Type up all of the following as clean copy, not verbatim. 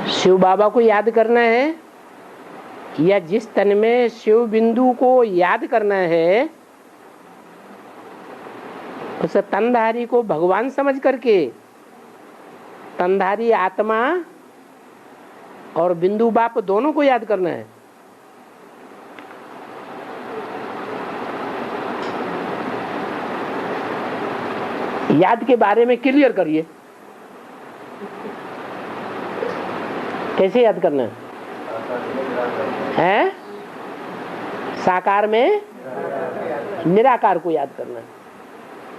शिव बाबा को याद करना है या जिस तन में शिव बिंदु को याद करना है उस तनधारी को भगवान समझ करके तनधारी आत्मा और बिंदु बाप दोनों को याद करना है। याद के बारे में क्लियर करिए, कैसे याद करना है? साकार में निराकार को याद करना है।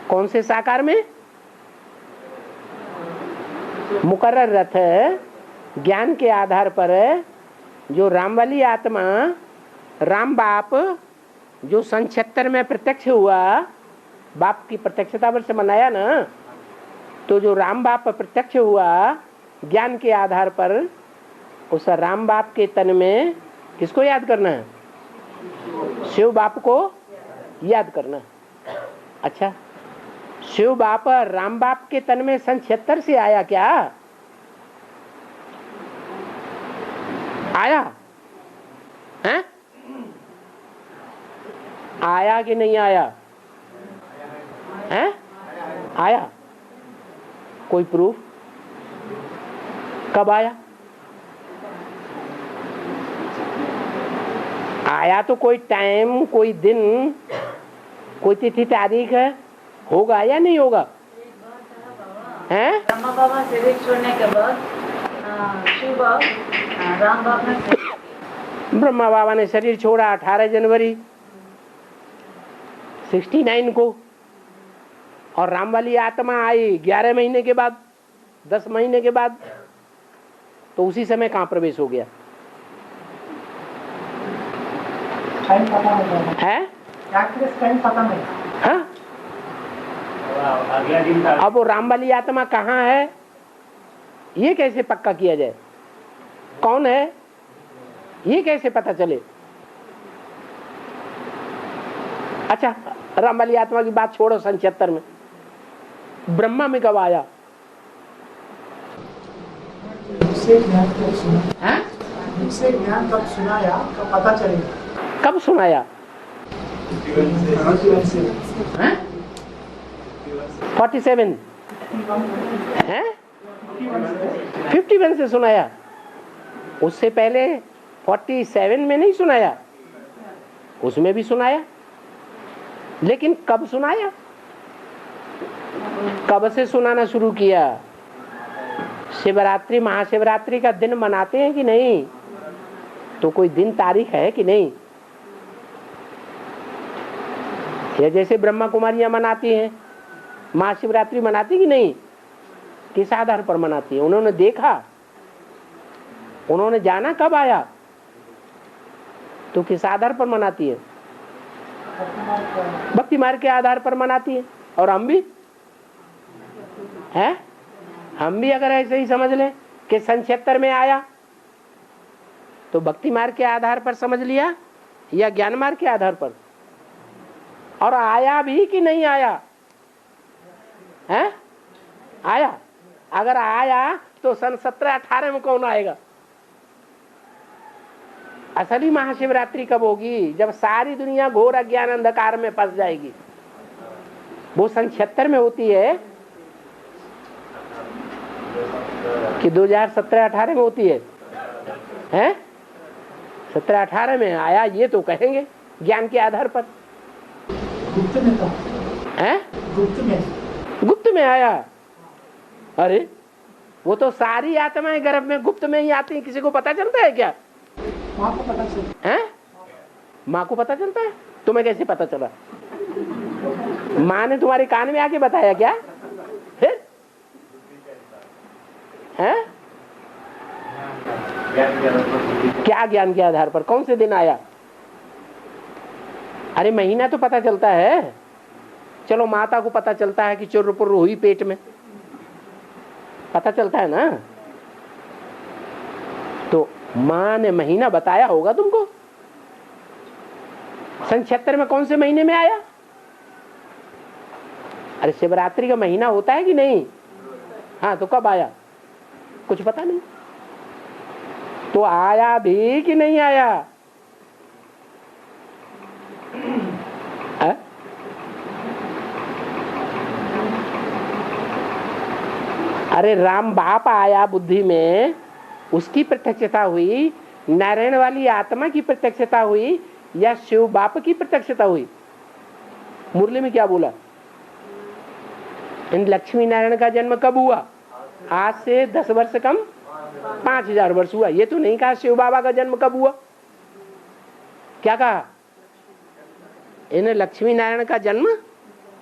कौन से साकार में? मुकर्रर रथ ज्ञान के आधार पर जो राम वाली आत्मा राम बाप जो सन 76 में प्रत्यक्ष हुआ, बाप की प्रत्यक्षता पर से मनाया ना, तो जो राम बाप प्रत्यक्ष हुआ ज्ञान के आधार पर उस राम बाप के तन में किसको याद करना है? शिव बाप को याद करना। अच्छा, शिव बाप राम बाप के तन में सन 76 से आया क्या? आया है? आया कि नहीं आया है? आया। कोई प्रूफ? कब आया? आया तो कोई टाइम, कोई दिन, कोई तिथि तारीख है, होगा या नहीं होगा? हैं? ब्रह्मा बाबा शरीर छोड़ने के बाद शिव बाबा राम बाबा ने ब्रह्मा बाबा ने शरीर छोड़ा 18 जनवरी 69 को, और राम वाली आत्मा आई 11 महीने के बाद, 10 महीने के बाद। तो उसी समय कहाँ प्रवेश हो गया है? पता नहीं। हाँ? अब वो राम वाली आत्मा कहाँ है ये कैसे पक्का किया जाए? कौन है ये कैसे पता चले? अच्छा, राम वाली आत्मा की बात छोड़ो, सन 76 में ब्रह्मा में कब आया? ज्ञान कब सुनाया तो पता चलेगा। कब सुनाया? 47 है? 51 से सुनाया। उससे पहले 47 में नहीं सुनाया, उसमें भी सुनाया, लेकिन कब सुनाया? कब से सुनाना शुरू किया? शिवरात्रि महाशिवरात्रि का दिन मनाते हैं कि नहीं? तो कोई दिन तारीख है कि नहीं? या जैसे ब्रह्मा कुमारियां मनाती हैं महाशिवरात्रि मनाती कि नहीं? किस आधार पर मनाती है? उन्होंने देखा, उन्होंने जाना कब आया, तो किस आधार पर मनाती है? भक्ति मार्ग के आधार पर मनाती है। और हम भी है, हम भी अगर ऐसे ही समझ लें कि सन 76 में आया तो भक्ति मार्ग के आधार पर समझ लिया या ज्ञान मार्ग के आधार पर? और आया भी कि नहीं आया है? आया। अगर आया तो सन 17-18 में कौन आएगा? असली महाशिवरात्रि कब होगी? जब सारी दुनिया घोर अज्ञान अंधकार में फंस जाएगी। वो सन 76 में होती है कि 2017-18 में होती है? हैं? 17-18 में आया ये तो कहेंगे ज्ञान के आधार पर। गुप्त में था। हैं? गुप्त में आया। अरे वो तो सारी आत्माएं गर्भ में गुप्त में ही आती हैं, किसी को पता चलता है क्या? माँ को पता चलता है? माँ को पता चलता है? तुम्हें कैसे पता चला? माँ ने तुम्हारे कान में आके बताया क्या? फिर है? क्या ज्ञान के आधार पर? कौन से दिन आया? अरे महीना तो पता चलता है। चलो माता को पता चलता है कि चुर्र-पुर्र हुई पेट में, पता चलता है ना। तो माँ ने महीना बताया होगा तुमको। सन 76 में कौन से महीने में आया? अरे शिवरात्रि का महीना होता है कि नहीं? हाँ, तो कब आया? कुछ पता नहीं। तो आया भी कि नहीं आया? है? अरे राम बाप आया बुद्धि में, उसकी प्रत्यक्षता हुई, नारायण वाली आत्मा की प्रत्यक्षता हुई, या शिव बाप की प्रत्यक्षता हुई? मुरली में क्या बोला? इन लक्ष्मी नारायण का जन्म कब हुआ? आज से 10 वर्ष कम 5000 वर्ष हुआ। ये तो नहीं कहा शिव बाबा का जन्म कब हुआ। क्या कहा? इन्हें लक्ष्मी नारायण का जन्म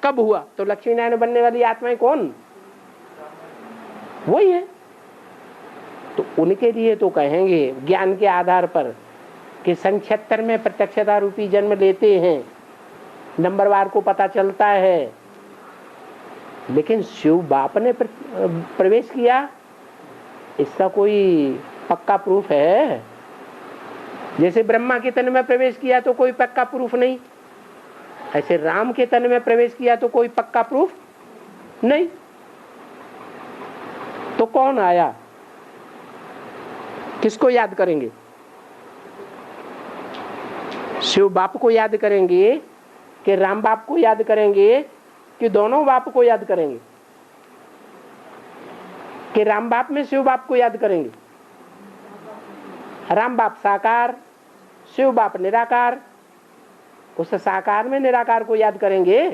कब हुआ? तो लक्ष्मी नारायण बनने वाली आत्माएं कौन? वही है। तो उनके लिए तो कहेंगे ज्ञान के आधार पर कि सन 76 में प्रत्यक्षता रूपी जन्म लेते हैं, नंबरवार को पता चलता है। लेकिन शिव बाप ने प्रवेश किया, इसका कोई पक्का प्रूफ है? जैसे ब्रह्मा के तन में प्रवेश किया तो कोई पक्का प्रूफ नहीं, ऐसे राम के तन में प्रवेश किया तो कोई पक्का प्रूफ नहीं। तो कौन आया? किसको याद करेंगे? शिव बाप को याद करेंगे कि राम बाप को याद करेंगे कि दोनों बाप को याद करेंगे? कि राम बाप में शिव बाप को याद करेंगे? राम बाप साकार, शिव बाप निराकार, उस साकार में निराकार को याद करेंगे?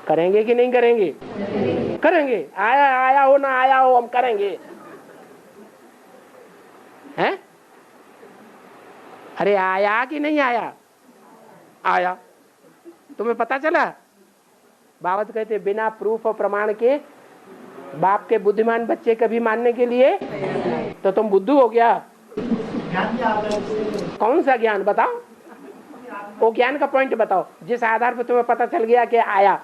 करेंगे कि नहीं करेंगे? करेंगे। आया आया हो ना आया हो, हम करेंगे। हैं? अरे आया कि नहीं आया? आया। तुम्हें पता चला? बाबत कहते बिना प्रूफ और प्रमाण के बाप के बुद्धिमान बच्चे कभी मानने के लिए, तो तुम बुद्धू हो गया। कौन सा ज्ञान बताओ? वो ज्ञान का पॉइंट बताओ जिस आधार पर तुम्हें पता चल गया कि आया।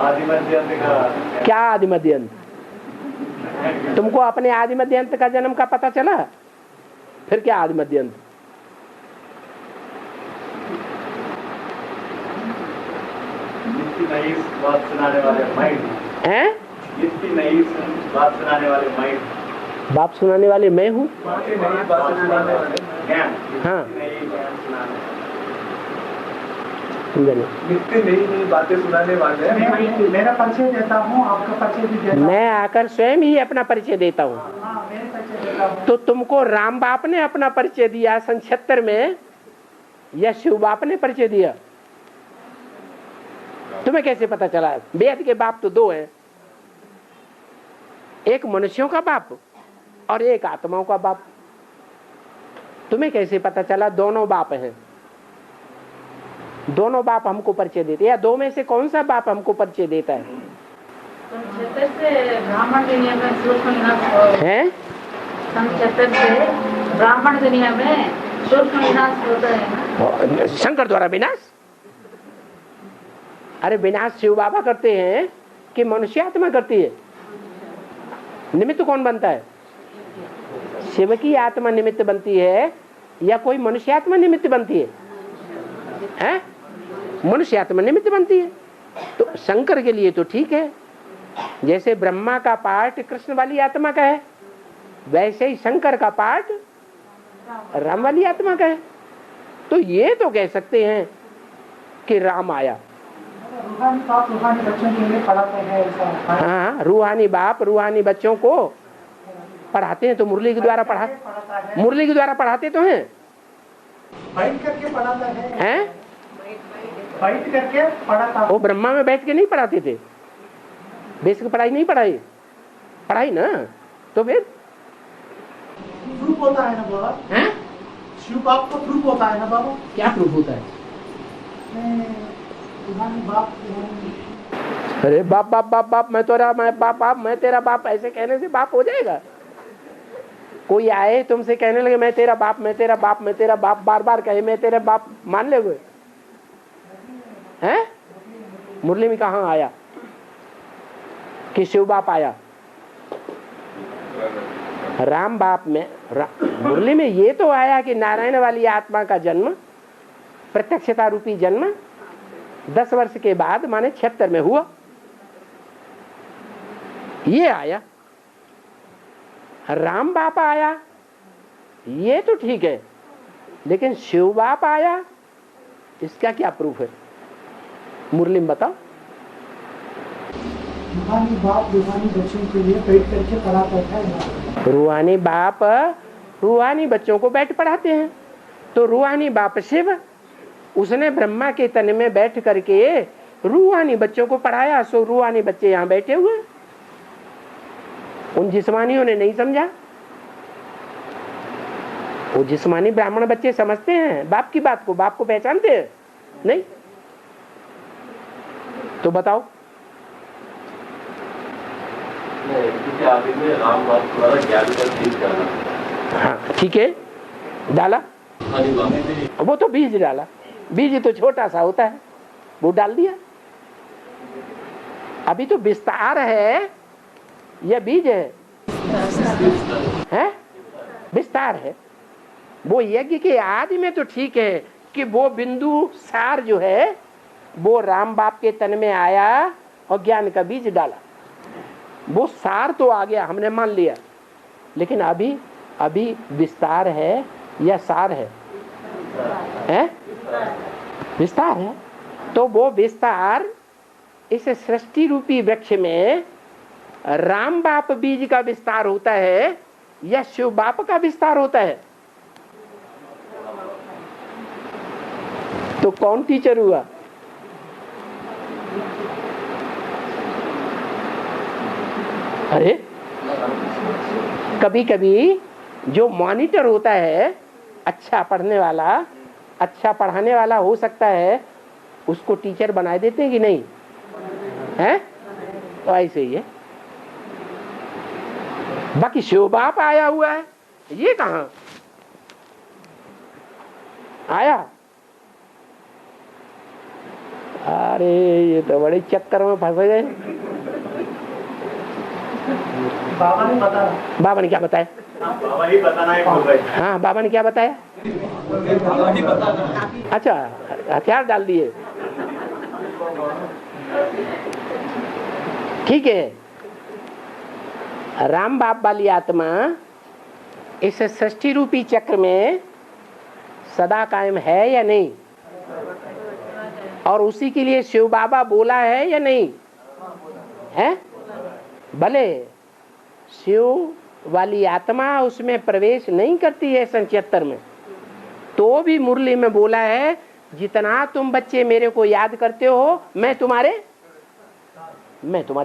आदि मध्य अंत का क्या आदि मध्य अंत? तुमको अपने आदि मध्य अंत का जन्म का पता चला? फिर क्या आदि मध्य अंत? नई बात सुनाने वाले माइंड हैं? इतनी नई बात सुनाने वाले माइंड, बाप सुनाने वाले मैं हूँ। बात सुनाने वाले ज्ञान, हाँ। नई ज्ञान सुनाने, नित्य नई नई बातें सुनाने वाले। मेरा परिचय देता हूँ, आपका परिचय भी देता हूँ। मैं आकर स्वयं ही अपना परिचय देता हूँ। हाँ, मेरे परिचय देता हूँ। तो तुमको राम बाप ने अपना परिचय दिया सन 76 में, या शिव बाप ने परिचय दिया? तुम्हें कैसे पता चला? वेद के बाप तो दो हैं, एक मनुष्यों का बाप और एक आत्माओं का बाप। तुम्हें कैसे पता चला दोनों बाप हैं? दोनों बाप हमको परिचय देते, या दो में से कौन सा बाप हमको परिचय देता है? ब्राह्मण दुनिया में सूक्ष्म विनाश हैं? ब्राह्मण दुनिया में सूक्ष्म विनाश होता है ना? शंकर द्वारा विनाश? अरे विनाश शिव बाबा करते हैं कि मनुष्य आत्मा करती है? निमित्त कौन बनता है? शिव की आत्मा निमित्त बनती है या कोई मनुष्य आत्मा निमित्त बनती है? हैं? मनुष्य आत्मा निमित्त बनती है। तो शंकर के लिए तो ठीक है, जैसे ब्रह्मा का पार्ट कृष्ण वाली आत्मा का है, वैसे ही शंकर का पार्ट राम वाली आत्मा का है। तो ये तो कह सकते हैं कि राम आया। रूहानी बाप रूहानी बच्चों के लिए पढ़ाते हैं ऐसा। हाँ, रूहानी बाप रूहानी बच्चों को पढ़ाते हैं। तो मुरली के द्वारा पढ़ाते, मुरली के द्वारा पढ़ाते तो हैं। बैठ करके पढ़ाता है। हैं? बैठ करके पढ़ाता। वो ब्रह्मा में बैठ के नहीं पढ़ाते थे? बेसिक पढ़ाई नहीं पढ़ाई? पढ़ाई ना। तो फिर प्रूफ होता है ना बाबा? हैं? शिव बाप को प्रूफ होता है ना बाबा? क्या प्रूफ होता है? रूहानी बाप अरे बाप बाप बाप बाप मैं तेरा, मैं बाप बाप मैं तेरा बाप, ऐसे कहने से बाप हो जाएगा? कोई आए तुमसे कहने लगे मैं तेरा बाप मैं तेरा बाप मैं तेरा बाप, बार बार कहे मैं तेरा बाप, मान लोगे? हैं? मुरली में कहाँ आया कि शिव बाप आया? राम बाप में मुरली में ये तो आया कि नारायण वाली आत्मा का जन्म, प्रत्यक्षता रूपी जन्म 10 वर्ष के बाद माने 76 में हुआ। ये आया, राम बाप आया, ये तो ठीक है, लेकिन शिव बाप आया, इसका क्या प्रूफ है? मुरली में बताओ। रूहानी बाप रूहानी बच्चों के लिए बैठ करके पढ़ाता था। रूहानी बाप रूहानी बच्चों को बैठ पढ़ाते हैं। तो रूहानी बाप शिव, उसने ब्रह्मा के तन में बैठ करके रूहानी बच्चों को पढ़ाया। सो रूहानी बच्चे यहाँ बैठे हुए, उन जिस्मानियों ने नहीं समझा। वो जिस्मानी ब्राह्मण बच्चे समझते हैं बाप की बात को, बाप को पहचानते हैं नहीं? तो बताओ। राम बाप द्वारा ज्ञान का बीज डाला। हाँ ठीक है, डाला, वो तो बीज डाला। बीज तो छोटा सा होता है, वो डाल दिया। अभी तो विस्तार है या बीज है? विस्तार है। वो यज्ञ के आदि में तो ठीक है कि वो बिंदु सार जो है वो राम बाप के तन में आया और ज्ञान का बीज डाला। वो सार तो आ गया, हमने मान लिया, लेकिन अभी अभी विस्तार है या सार है? विस्तार है। तो वो विस्तार इस सृष्टि रूपी वृक्ष में राम बाप बीज का विस्तार होता है या शिव बाप का विस्तार होता है? तो कौन टीचर हुआ? अरे कभी कभी जो मॉनिटर होता है, अच्छा पढ़ने वाला, अच्छा पढ़ाने वाला हो सकता है, उसको टीचर बना देते हैं कि नहीं है? तो ऐसे ही है। बाकी शिव बाप आया हुआ है, ये कहां आया? अरे ये तो बड़े चक्कर में फंस गए। बाबा ने बताया। बाबा ने क्या बताया? बाबा ही बताना है बोल रहे। हाँ, बाबा ने क्या बताया? बाबा ने बताया। अच्छा, हथियार डाल दिए। ठीक है, राम बाप वाली आत्मा इस सृष्टि रूपी चक्र में सदा कायम है या नहीं? और उसी के लिए शिव बाबा बोला है या नहीं है? भले शिव वाली आत्मा उसमें प्रवेश नहीं करती है 77 में, तो भी मुरली में बोला है, जितना तुम बच्चे मेरे को याद करते हो मैं तुम्हारे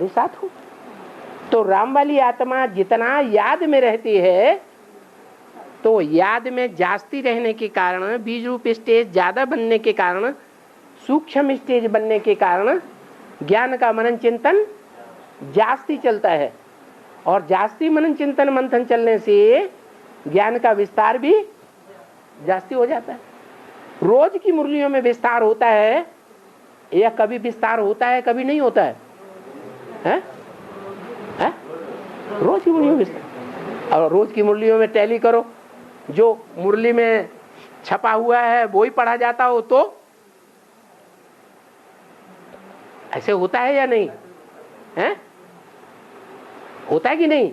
साथ हूं। तो राम वाली आत्मा जितना याद में रहती है, तो याद में जास्ती रहने के कारण, बीज रूप स्टेज ज्यादा बनने के कारण, सूक्ष्म स्टेज बनने के कारण ज्ञान का मनन चिंतन जास्ती चलता है। और जास्ती मनन चिंतन मंथन चलने से ज्ञान का विस्तार भी जास्ती हो जाता है। रोज की मुरलियों में विस्तार होता है या कभी विस्तार होता है, कभी नहीं होता है? रोज की मुरलियों में विस्तार। और रोज की मुरलियों में टैली करो, जो मुरली में छपा हुआ है वो ही पढ़ा जाता हो, तो ऐसे होता है या नहीं है? होता है कि नहीं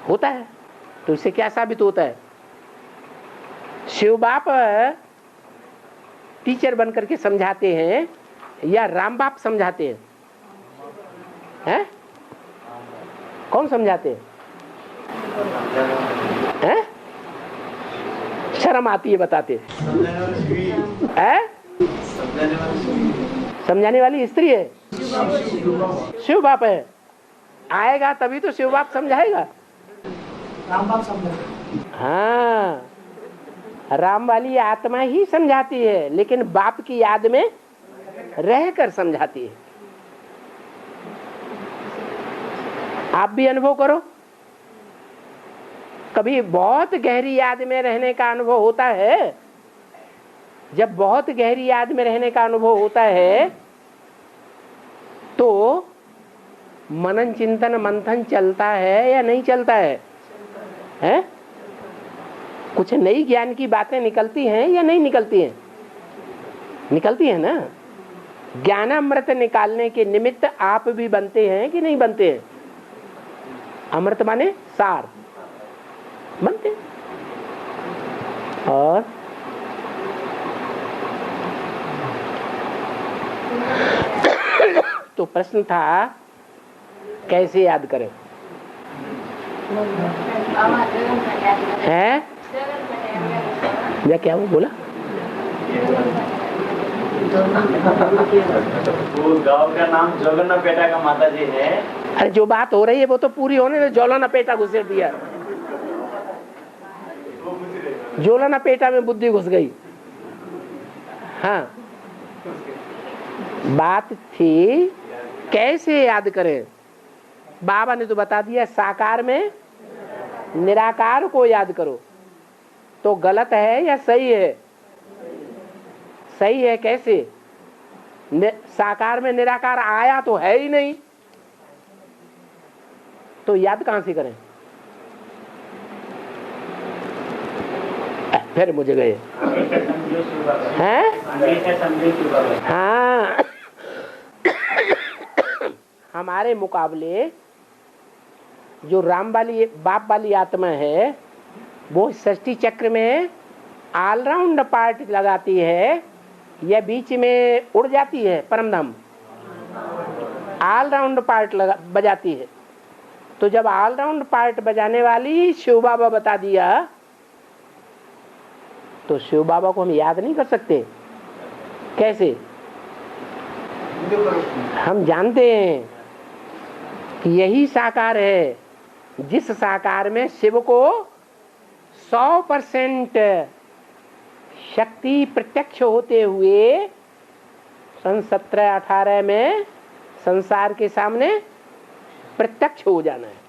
होता है? तो इससे क्या साबित होता है? शिव बाप टीचर बन करके समझाते हैं या राम बाप समझाते हैं? कौन समझाते हैं? शर्म आती है बताते हैं। समझाने वाली स्त्री है, शिव बाप है। आएगा तभी तो शिव बाप समझाएगा। राम बाप समझाएगा। हाँ, राम वाली आत्मा ही समझाती है, लेकिन बाप की याद में रहकर समझाती है। आप भी अनुभव करो, कभी बहुत गहरी याद में रहने का अनुभव होता है। जब बहुत गहरी याद में रहने का अनुभव होता है तो मनन चिंतन मंथन चलता है या नहीं चलता है? कुछ नई ज्ञान की बातें निकलती हैं या नहीं निकलती हैं? निकलती है ना। ज्ञानामृत निकालने के निमित्त आप भी बनते हैं कि नहीं बनते हैं? अमृत माने सार बनते। और तो प्रश्न था कैसे याद करें है? या क्या वो बोला? वो गांव का नाम जोगन्नापेटा का माता जी है। अरे जो बात हो रही है वो तो पूरी होने दे। जोलनापेटा घुसेड़ दिया, जोलनापेटा में बुद्धि घुस गई। हाँ, बात थी कैसे याद करें। बाबा ने तो बता दिया साकार में निराकार को याद करो। तो गलत है या सही है? सही है। कैसे? साकार में निराकार आया तो है ही नहीं, तो याद कहां से करें? फिर मुझे गए हैं? हाँ हमारे मुकाबले जो राम वाली बाप वाली आत्मा है वो सृष्टि चक्र में ऑलराउंड पार्ट लगाती है या बीच में उड़ जाती है? परमधाम ऑलराउंड पार्ट बजाती है। तो जब ऑलराउंड पार्ट बजाने वाली शिव बाबा बता दिया तो शिव बाबा को हम याद नहीं कर सकते? कैसे? हम जानते हैं कि यही साकार है जिस साकार में शिव को 100% शक्ति प्रत्यक्ष होते हुए सन 17-18 में संसार के सामने प्रत्यक्ष हो जाना है।